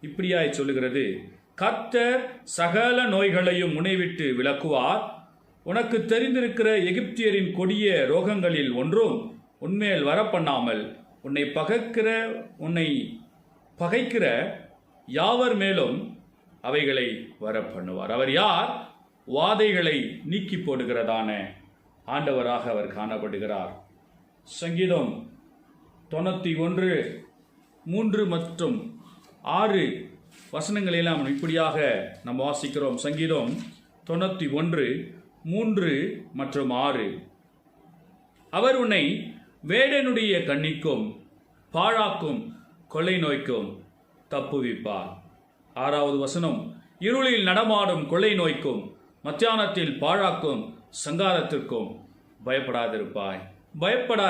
இப்படியாய் சொல்லுகிறது, கர்த்தர் சகல நோய்களையும் முனைவிட்டு விலக்குவார். உனக்கு தெரிந்திருக்கிற எகிப்தியரின் கொடிய ரோகங்களில் ஒன்றும் உன்மேல் வரப்பண்ணாமல் உன்னை பகைக்கிற யாவர் மேலும் அவைகளை வரப்பண்ணுவார். அவர் யார்? வாதைகளை நீக்கி போடுகிறதான ஆண்டவராக அவர் காணப்படுகிறார். சங்கீதம் 91 3 மற்றும் 6 வசனங்களெல்லாம் இப்படியாக நாம் வாசிக்கிறோம். சங்கீதம் 91 3 மற்றும் 6. அவர் உன்னை வேடனுடைய கண்ணிக்கும் பாழாக்கும் கொள்ளை நோய்க்கும் தப்புவிப்பார். 6வது வசனம், இருளில் நடமாடும் கொள்ளை நோய்க்கும் மத்தியானத்தில் பாழாக்கும் சங்காரத்திற்கும் பயப்படாதிருப்பாய். பயப்பட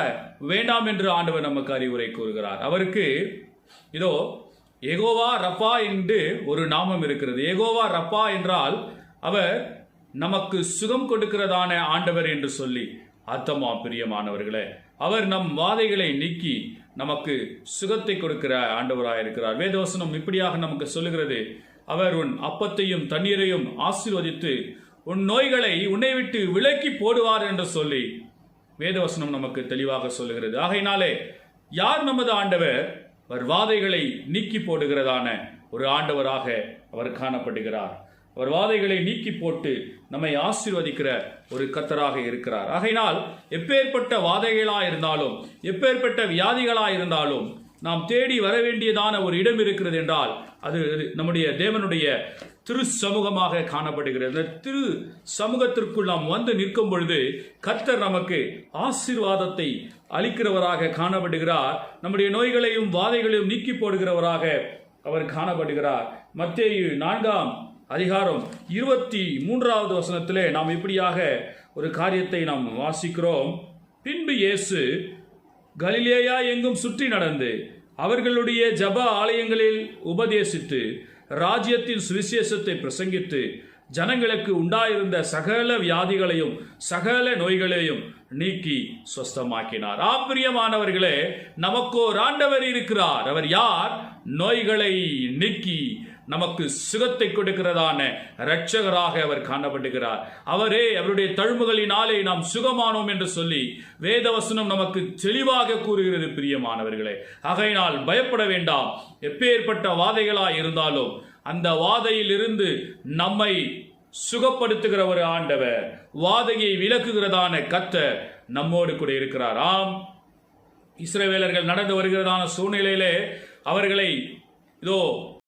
வேண்டாம் என்று ஆண்டவர் நமக்கு அறிவுரை கூறுகிறார். அவருக்கு இதோ யெகோவா ரப்பா என்று ஒரு நாமம் இருக்கிறது. யெகோவா ரப்பா என்றால் அவர் நமக்கு சுகம் கொடுக்கிறதான ஆண்டவர் என்று சொல்லி அர்த்தமா பிரியமானவர்களே. அவர் நம் வாதைகளை நீக்கி நமக்கு சுகத்தை கொடுக்கிற ஆண்டவராக இருக்கிறார். வேதவசனம் இப்படியாக நமக்கு சொல்லுகிறது, அவர் உன் அப்பத்தையும் தண்ணீரையும் ஆசீர்வதித்து உன் நோய்களை உன்னை விட்டு விலக்கி போடுவார் என்று சொல்லி வேதவசனம் நமக்கு தெளிவாக சொல்லுகிறது. ஆகையினாலே யார் நமது ஆண்டவர்? அவர் வாதைகளை நீக்கி போடுகிறதான ஒரு ஆண்டவராக அவர் காணப்படுகிறார். அவர் வாதைகளை நீக்கி போட்டு நம்மை ஆசீர்வதிக்கிற ஒரு கர்த்தராக இருக்கிறார். ஆகையினால் எப்பேற்பட்ட வாதைகளாக இருந்தாலும் எப்பேற்பட்ட வியாதிகளாக இருந்தாலும் நாம் தேடி வர வேண்டியதான ஒரு இடம் இருக்கிறது என்றால் அது நம்முடைய தேவனுடைய திரு சமூகமாக காணப்படுகிறது. திரு சமூகத்திற்குள் நாம் வந்து நிற்கும் பொழுது கர்த்தர் நமக்கு ஆசீர்வாதத்தை அளிக்கிறவராக காணப்படுகிறார். நம்முடைய நோய்களையும் வாதைகளையும் நீக்கி போடுகிறவராக அவர் காணப்படுகிறார். மத்தேயு 4ஆம் அதிகாரம் 23வது வசனத்திலே நாம் இப்படியாக ஒரு காரியத்தை நாம் வாசிக்கிறோம். பின்பு இயேசு கலிலேயா எங்கும் சுற்றி நடந்து அவர்களுடைய ஜப ஆலயங்களில் உபதேசித்து ராஜ்யத்தின் சுவிசேஷத்தை பிரசங்கித்து ஜனங்களுக்கு உண்டாயிருந்த சகல வியாதிகளையும் சகல நோய்களையும் நீக்கி சொஸ்தமாக்கினார். பிரியமானவர்களே, நமக்கோர் ஆண்டவர் இருக்கிறார். அவர் யார்? நோய்களை நீக்கி நமக்கு சுகத்தை கொடுக்கிறதான இரட்சகராக அவர் காணப்படுகிறார். அவரே அவருடைய தழும்புகளினாலே நாம் சுகமானோம் என்று சொல்லி வேதவசனம் நமக்கு தெளிவாக கூறுகிறது பிரியமானவர்களே. ஆகையினால் பயப்பட வேண்டாம். எப்பேற்பட்ட வாதைகளாய் இருந்தாலும் அந்த வாதையில் இருந்து நம்மை சுகப்படுத்துகிற ஒரு ஆண்டவர், வாதையை விலக்குகிறதான கர்த்தர் நம்மோடு கூட இருக்கிறார். இஸ்ரவேலர்கள் நடந்து வருகிறதான சூழ்நிலையிலே அவர்களை இதோ